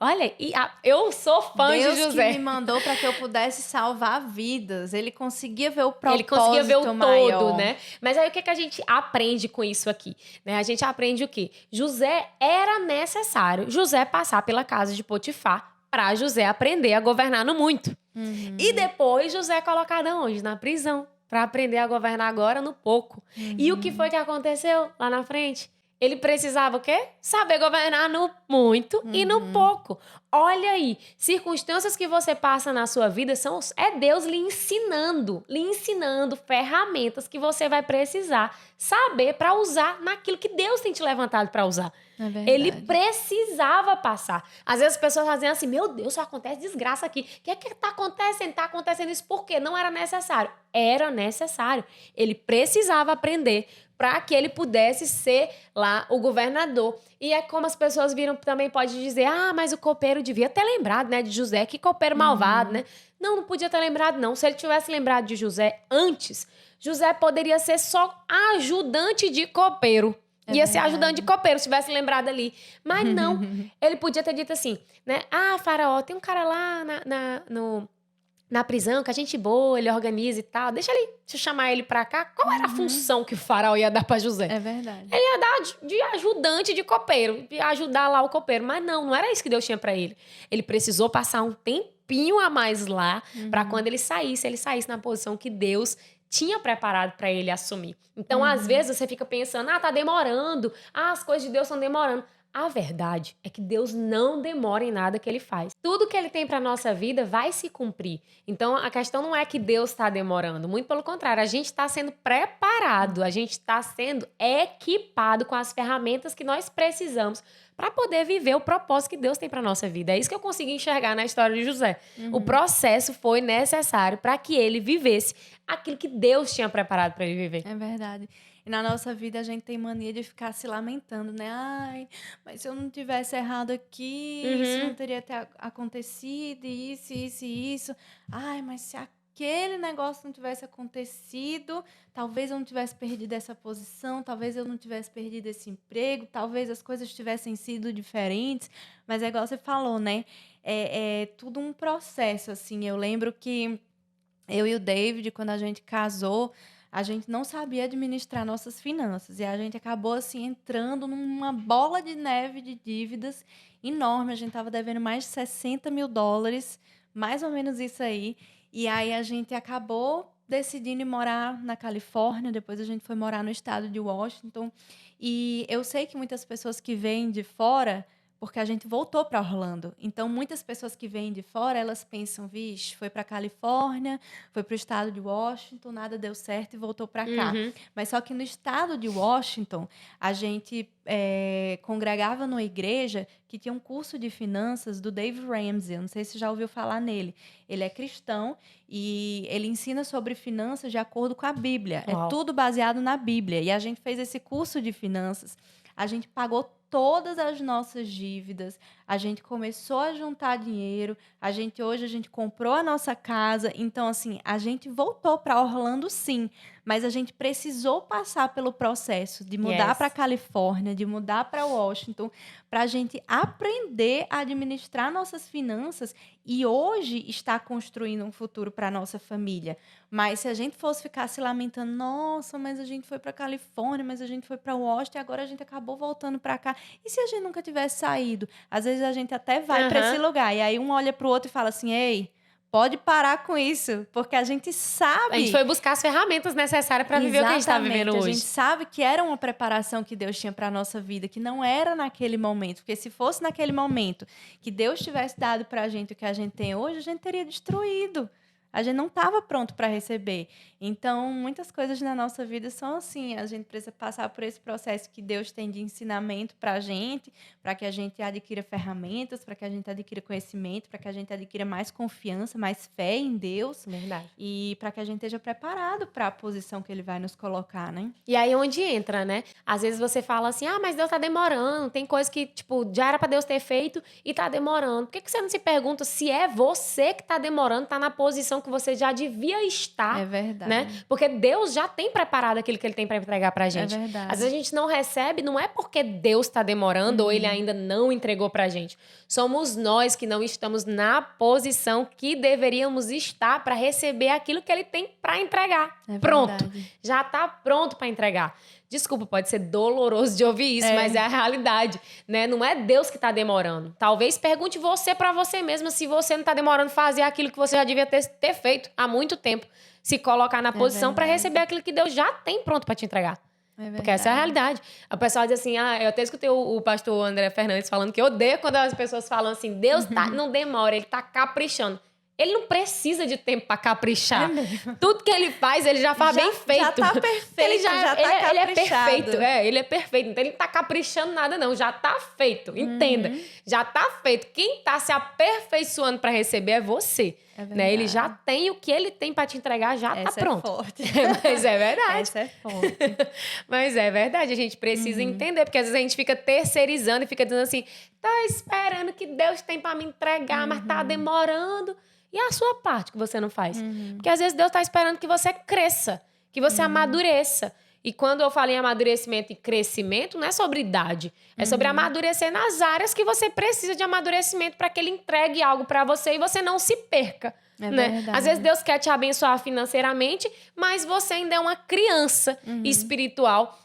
Eu sou fã de José. Deus que me mandou para que eu pudesse salvar vidas. Ele conseguia ver o propósito maior. Ele conseguia ver o todo, né? Mas aí o que a gente aprende com isso aqui? Né? A gente aprende o quê? Era necessário José passar pela casa de Potifar para José aprender a governar no muito. E depois José é colocado onde? Na prisão. Para aprender a governar agora no pouco. E o que foi que aconteceu lá na frente? Ele precisava o quê? Saber governar no muito e no pouco. Olha aí, circunstâncias que você passa na sua vida é Deus lhe ensinando ferramentas que você vai precisar saber para usar naquilo que Deus tem te levantado para usar. Ele precisava passar. Às vezes as pessoas fazem assim, meu Deus, só acontece desgraça aqui. O que é que tá acontecendo? Tá acontecendo isso por quê? Não era necessário. Era necessário. Ele precisava aprender para que ele pudesse ser lá o governador. E é como as pessoas viram, também pode dizer, mas o copeiro devia ter lembrado, né, de José, que copeiro malvado, né? Não podia ter lembrado, não. Se ele tivesse lembrado de José antes, José poderia ser só ajudante de copeiro. Ia ser ajudante de copeiro, se tivesse lembrado ali. Mas não, ele podia ter dito assim, né? Faraó, tem um cara lá na prisão, que a gente boa, ele organiza e tal. Deixa eu chamar ele pra cá. Qual era a função que o faraó ia dar pra José? É verdade. Ele ia dar de ajudante de copeiro, de ajudar lá o copeiro. Mas não era isso que Deus tinha pra ele. Ele precisou passar um tempinho a mais lá, pra quando ele saísse na posição que Deus tinha preparado para ele assumir. Então, às vezes, você fica pensando, tá demorando, as coisas de Deus estão demorando. A verdade é que Deus não demora em nada que Ele faz. Tudo que Ele tem para nossa vida vai se cumprir. Então, a questão não é que Deus está demorando. Muito pelo contrário, a gente está sendo preparado, a gente está sendo equipado com as ferramentas que nós precisamos para poder viver o propósito que Deus tem para nossa vida. É isso que eu consegui enxergar na história de José. O processo foi necessário para que ele vivesse aquilo que Deus tinha preparado para ele viver. É verdade. E na nossa vida a gente tem mania de ficar se lamentando, né? Ai, mas se eu não tivesse errado aqui, isso não teria acontecido, isso e isso. Ai, mas se aquele negócio não tivesse acontecido, talvez eu não tivesse perdido essa posição, talvez eu não tivesse perdido esse emprego, talvez as coisas tivessem sido diferentes. Mas é igual você falou, né? É tudo um processo, assim. Eu lembro que eu e o David, quando a gente casou, a gente não sabia administrar nossas finanças. E a gente acabou, assim, entrando numa bola de neve de dívidas enorme. A gente estava devendo mais de US$ 60.000, mais ou menos isso aí. E aí a gente acabou decidindo ir morar na Califórnia. Depois a gente foi morar no estado de Washington. E eu sei que muitas pessoas que vêm de fora, porque a gente voltou para Orlando. Então, muitas pessoas que vêm de fora, elas pensam, vixe, foi para Califórnia, foi para o estado de Washington, nada deu certo e voltou para cá. Mas só que no estado de Washington, a gente congregava numa igreja que tinha um curso de finanças do Dave Ramsey. Eu não sei se você já ouviu falar nele. Ele é cristão e ele ensina sobre finanças de acordo com a Bíblia. Uau. É tudo baseado na Bíblia. E a gente fez esse curso de finanças. A gente pagou todas as nossas dívidas, a gente começou a juntar dinheiro, hoje a gente comprou a nossa casa. Então, assim, a gente voltou para Orlando, sim, mas a gente precisou passar pelo processo de mudar para Califórnia, de mudar para Washington, para a gente aprender a administrar nossas finanças e hoje está construindo um futuro para a nossa família. Mas se a gente fosse ficar se lamentando, nossa, mas a gente foi para Califórnia, mas a gente foi para Washington e agora a gente acabou voltando para cá. E se a gente nunca tivesse saído? Às vezes a gente até vai para esse lugar e aí um olha para o outro e fala assim, ei, pode parar com isso, porque a gente sabe... A gente foi buscar as ferramentas necessárias para viver o que a gente está vivendo hoje. A gente sabe que era uma preparação que Deus tinha para a nossa vida, que não era naquele momento. Porque se fosse naquele momento que Deus tivesse dado para a gente o que a gente tem hoje, a gente teria destruído. A gente não estava pronto para receber. Então, muitas coisas na nossa vida são assim. A gente precisa passar por esse processo que Deus tem de ensinamento para que a gente adquira ferramentas, para que a gente adquira conhecimento, para que a gente adquira mais confiança, mais fé em Deus. Verdade. E para que a gente esteja preparado para a posição que Ele vai nos colocar, né? E aí onde entra, né? Às vezes você fala assim, mas Deus tá demorando. Tem coisa que, tipo, já era para Deus ter feito e tá demorando. Por que você não se pergunta se é você que tá demorando, tá na posição que você já devia estar? É verdade. Né? Porque Deus já tem preparado aquilo que Ele tem para entregar pra gente. É verdade. Às vezes a gente não recebe, não é porque Deus tá demorando ou Ele ainda não entregou pra gente. Somos nós que não estamos na posição que deveríamos estar para receber aquilo que Ele tem para entregar. Pronto. Já tá pronto para entregar. Desculpa, pode ser doloroso de ouvir isso, mas é a realidade, né? Não é Deus que tá demorando. Talvez pergunte você para você mesma se você não tá demorando fazer aquilo que você já devia ter feito há muito tempo. Se colocar na posição para receber aquilo que Deus já tem pronto para te entregar. Porque essa é a realidade. O pessoal diz assim, eu até escutei o pastor André Fernandes falando que eu odeio quando as pessoas falam assim, Deus não demora, Ele tá caprichando. Ele não precisa de tempo para caprichar. Tudo que Ele faz, Ele já faz bem feito. Já tá perfeito, ele é perfeito. Ele é perfeito. Então, Ele não tá caprichando nada, não. Já tá feito. Entenda. Já tá feito. Quem tá se aperfeiçoando para receber é você. Né? Ele já tem o que Ele tem para te entregar, já tá pronto. É forte. Mas é verdade. Essa é forte. Mas é verdade. A gente precisa entender, porque às vezes a gente fica terceirizando e fica dizendo assim, tá esperando que Deus tem para me entregar, mas tá demorando. E a sua parte que você não faz? Porque às vezes Deus está esperando que você cresça, que você amadureça. E quando eu falo em amadurecimento e crescimento, não é sobre idade. É sobre amadurecer nas áreas que você precisa de amadurecimento para que Ele entregue algo para você e você não se perca. Né? Às vezes Deus quer te abençoar financeiramente, mas você ainda é uma criança espiritual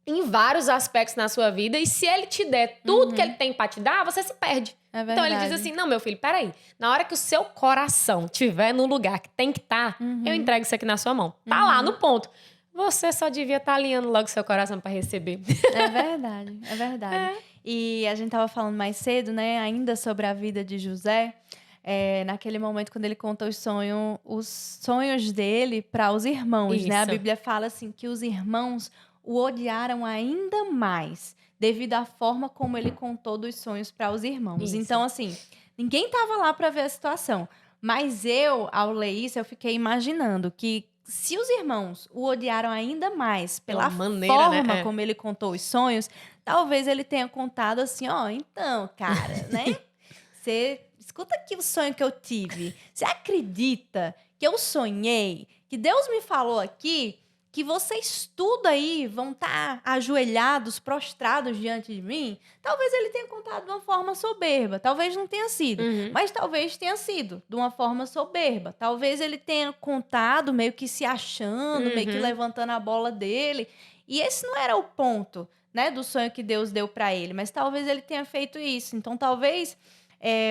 em vários aspectos na sua vida. E se Ele te der tudo que Ele tem para te dar, você se perde. Então Ele diz assim, não, meu filho, peraí. Na hora que o seu coração estiver no lugar que tem que estar, eu entrego isso aqui na sua mão. Tá lá no ponto. Você só devia estar alinhando logo seu coração para receber. É verdade, é verdade. E a gente estava falando mais cedo, né, ainda sobre a vida de José, naquele momento quando ele conta os sonhos dele para os irmãos, né? A Isso. Bíblia fala assim que os irmãos o odiaram ainda mais devido à forma como ele contou dos sonhos para os irmãos. Isso. Então, assim, ninguém estava lá para ver a situação, mas ao ler isso, eu fiquei imaginando que se os irmãos o odiaram ainda mais pela maneira, forma né? como ele contou os sonhos, talvez ele tenha contado assim, ó, então, cara, né? Você escuta aqui o sonho que eu tive. Você acredita que eu sonhei, que Deus me falou aqui que vocês tudo aí vão estar ajoelhados, prostrados diante de mim? Talvez ele tenha contado de uma forma soberba, talvez não tenha sido, mas talvez tenha sido de uma forma soberba. Talvez ele tenha contado meio que se achando, meio que levantando a bola dele. E esse não era o ponto, né, do sonho que Deus deu para ele, mas talvez ele tenha feito isso. Então, talvez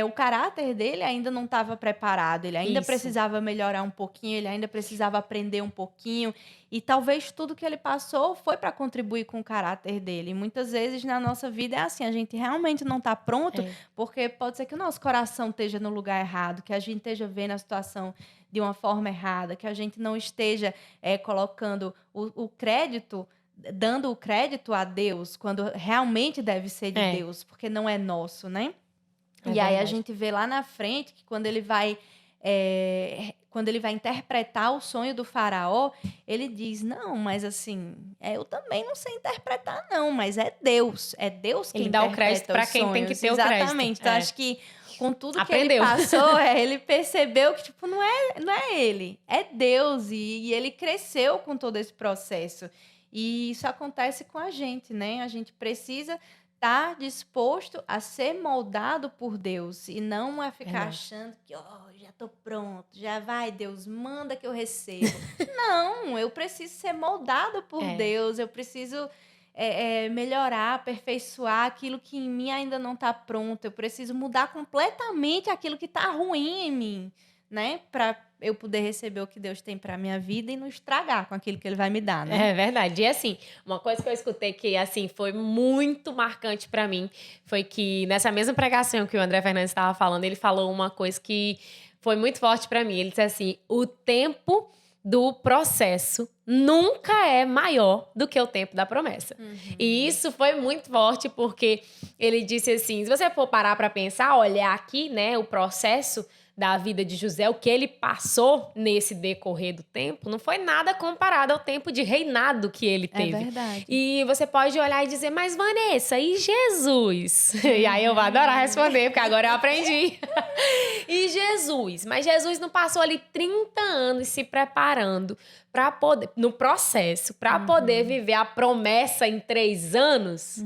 o caráter dele ainda não estava preparado, ele ainda Isso. precisava melhorar um pouquinho, ele ainda precisava aprender um pouquinho, e talvez tudo que ele passou foi para contribuir com o caráter dele. E muitas vezes na nossa vida é assim, a gente realmente não está pronto, porque pode ser que o nosso coração esteja no lugar errado, que a gente esteja vendo a situação de uma forma errada, que a gente não esteja colocando o crédito, dando o crédito a Deus, quando realmente deve ser de Deus, porque não é nosso, né? E aí a gente vê lá na frente que quando ele vai interpretar o sonho do faraó, ele diz, não, mas assim, eu também não sei interpretar não, mas é Deus quem Ele dá o crédito interpreta para os quem tem que sonhos. ter o crédito. Exatamente. Então acho que com tudo Aprendeu. que ele passou, ele percebeu que tipo não é ele, é Deus, e ele cresceu com todo esse processo. E isso acontece com a gente, né? A gente precisa estar disposto a ser moldado por Deus e não a ficar achando que, já tô pronto, já vai, Deus, manda que eu recebo. Não, eu preciso ser moldado por Deus, eu preciso melhorar, aperfeiçoar aquilo que em mim ainda não está pronto, eu preciso mudar completamente aquilo que está ruim em mim, né? Para eu poder receber o que Deus tem para minha vida e não estragar com aquilo que Ele vai me dar, né? É verdade. E assim, uma coisa que eu escutei que assim foi muito marcante para mim foi que nessa mesma pregação que o André Fernandes estava falando, ele falou uma coisa que foi muito forte para mim. Ele disse assim: o tempo do processo nunca é maior do que o tempo da promessa. E isso foi muito forte porque ele disse assim: se você for parar para pensar, olhar aqui, né, o processo da vida de José, o que ele passou nesse decorrer do tempo, não foi nada comparado ao tempo de reinado que ele teve. É verdade. E você pode olhar e dizer, mas Vanessa, e Jesus? E aí eu vou adorar responder, porque agora eu aprendi. E Jesus? Mas Jesus não passou ali 30 anos se preparando para poder, no processo, para poder viver a promessa em 3 anos?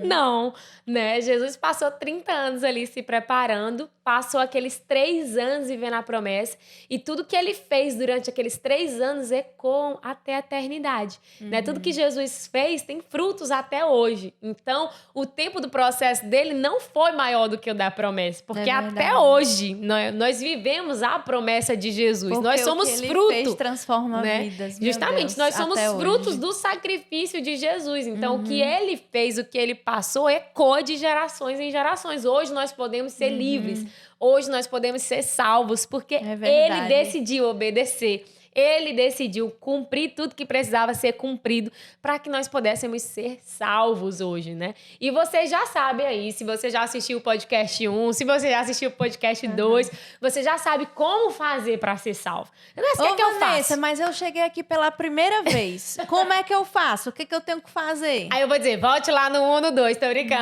Não, né? Jesus passou 30 anos ali se preparando, passou aqueles 3 anos vivendo a promessa, e tudo que ele fez durante aqueles 3 anos ecoam até a eternidade, né? Tudo que Jesus fez tem frutos até hoje. Então, o tempo do processo dele não foi maior do que o da promessa, porque até hoje nós vivemos a promessa de Jesus. Porque nós somos o que ele fruto, fez transforma né? vidas. Meu Justamente, Deus, nós somos até frutos hoje. do sacrifício de Jesus. Então, o que ele fez, o que ele passou, ecoa de gerações em gerações. Hoje nós podemos ser livres. Hoje nós podemos ser salvos, porque ele decidiu obedecer. Ele decidiu cumprir tudo que precisava ser cumprido para que nós pudéssemos ser salvos hoje, né? E você já sabe aí, se você já assistiu o podcast 1, se você já assistiu o podcast 2, você já sabe como fazer para ser salvo. Mas o que, que eu faço? Mas eu cheguei aqui pela primeira vez. Como é que eu faço? O que, que eu tenho que fazer? Aí eu vou dizer, volte lá no 1, no 2, tô brincando.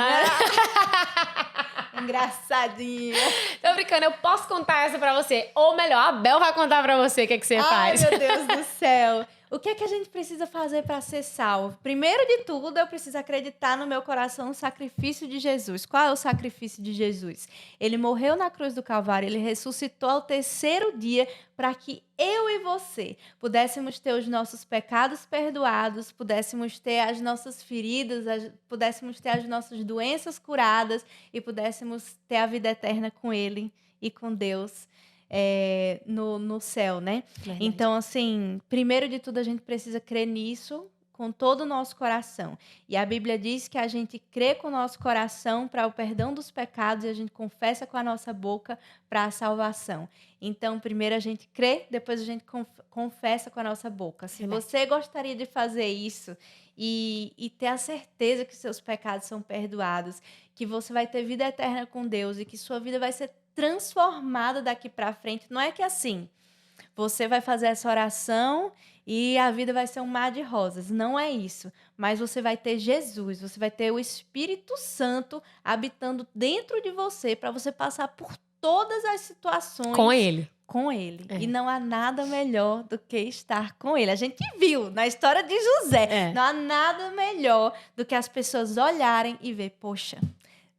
Engraçadinha. Tô brincando, eu posso contar essa pra você. Ou melhor, a Bel vai contar pra você o que, que você faz. Ai, meu Deus do céu. O que é que a gente precisa fazer para ser salvo? Primeiro de tudo, eu preciso acreditar no meu coração no sacrifício de Jesus. Qual é o sacrifício de Jesus? Ele morreu na cruz do Calvário, ele ressuscitou ao 3º dia para que eu e você pudéssemos ter os nossos pecados perdoados, pudéssemos ter as nossas feridas, pudéssemos ter as nossas doenças curadas e pudéssemos ter a vida eterna com ele e com Deus. No céu, né? Verdade. Então, assim, primeiro de tudo, a gente precisa crer nisso com todo o nosso coração. E a Bíblia diz que a gente crê com o nosso coração para o perdão dos pecados e a gente confessa com a nossa boca para a salvação. Então, primeiro a gente crê, depois a gente confessa com a nossa boca. Se você gostaria de fazer isso e ter a certeza que seus pecados são perdoados, que você vai ter vida eterna com Deus e que sua vida vai ser transformada daqui para frente, não é que assim, você vai fazer essa oração e a vida vai ser um mar de rosas. Não é isso. Mas você vai ter Jesus, você vai ter o Espírito Santo habitando dentro de você para você passar por todas as situações. Com Ele. Com Ele. E não há nada melhor do que estar com Ele. A gente viu na história de José. Não há nada melhor do que as pessoas olharem e ver, poxa,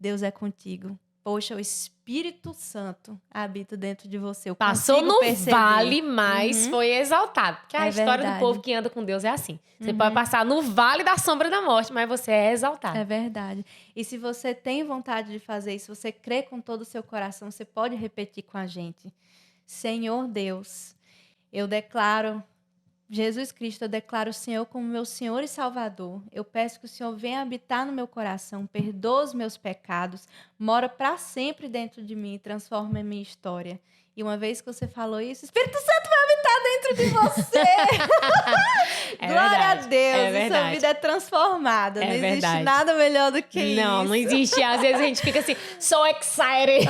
Deus é contigo. Poxa, o Espírito Santo habita dentro de você. Passou no vale, mas foi exaltado. Porque a história do povo que anda com Deus é assim. Você pode passar no vale da sombra da morte, mas você é exaltado. É verdade. E se você tem vontade de fazer isso, você crê com todo o seu coração, você pode repetir com a gente. Senhor Deus, eu declaro... Jesus Cristo, eu declaro o Senhor como meu Senhor e Salvador. Eu peço que o Senhor venha habitar no meu coração, perdoa os meus pecados, mora para sempre dentro de mim e transforma a minha história. E uma vez que você falou isso, o Espírito Santo vai habitar dentro de você. Glória a Deus, sua vida é transformada. Não existe nada melhor do que isso. Não existe. Às vezes a gente fica assim, so excited.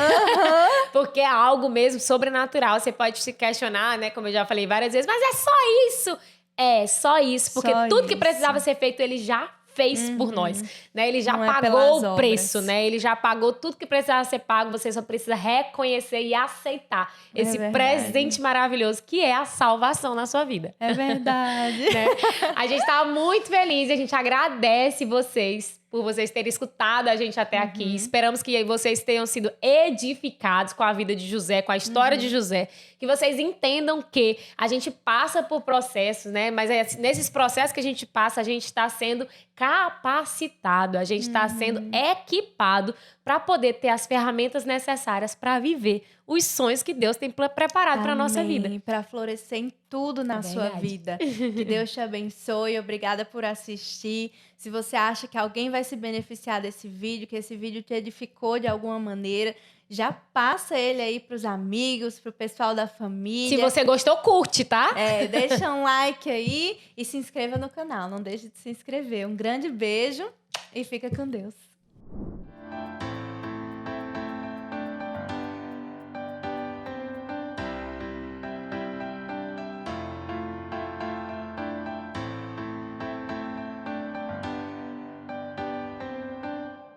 Porque é algo mesmo sobrenatural. Você pode se questionar, né? Como eu já falei várias vezes, mas é só isso. É, só isso. Porque tudo que precisava ser feito, ele já fez por nós, né? Ele já pagou o preço, né? Ele já pagou tudo que precisava ser pago, você só precisa reconhecer e aceitar esse presente maravilhoso que é a salvação na sua vida. É verdade. Né? A gente tá muito feliz, a gente agradece vocês por vocês terem escutado a gente até aqui. Esperamos que vocês tenham sido edificados com a vida de José, com a história de José. Que vocês entendam que a gente passa por processos, né? Mas nesses processos que a gente passa, a gente está sendo capacitado, a gente está sendo equipado para poder ter as ferramentas necessárias para viver os sonhos que Deus tem preparado para a nossa vida. Para florescer em tudo na sua vida. Que Deus te abençoe. Obrigada por assistir. Se você acha que alguém vai se beneficiar desse vídeo, que esse vídeo te edificou de alguma maneira, já passa ele aí pros amigos, pro pessoal da família. Se você gostou, curte, tá? Deixa um like aí e se inscreva no canal. Não deixe de se inscrever. Um grande beijo e fica com Deus.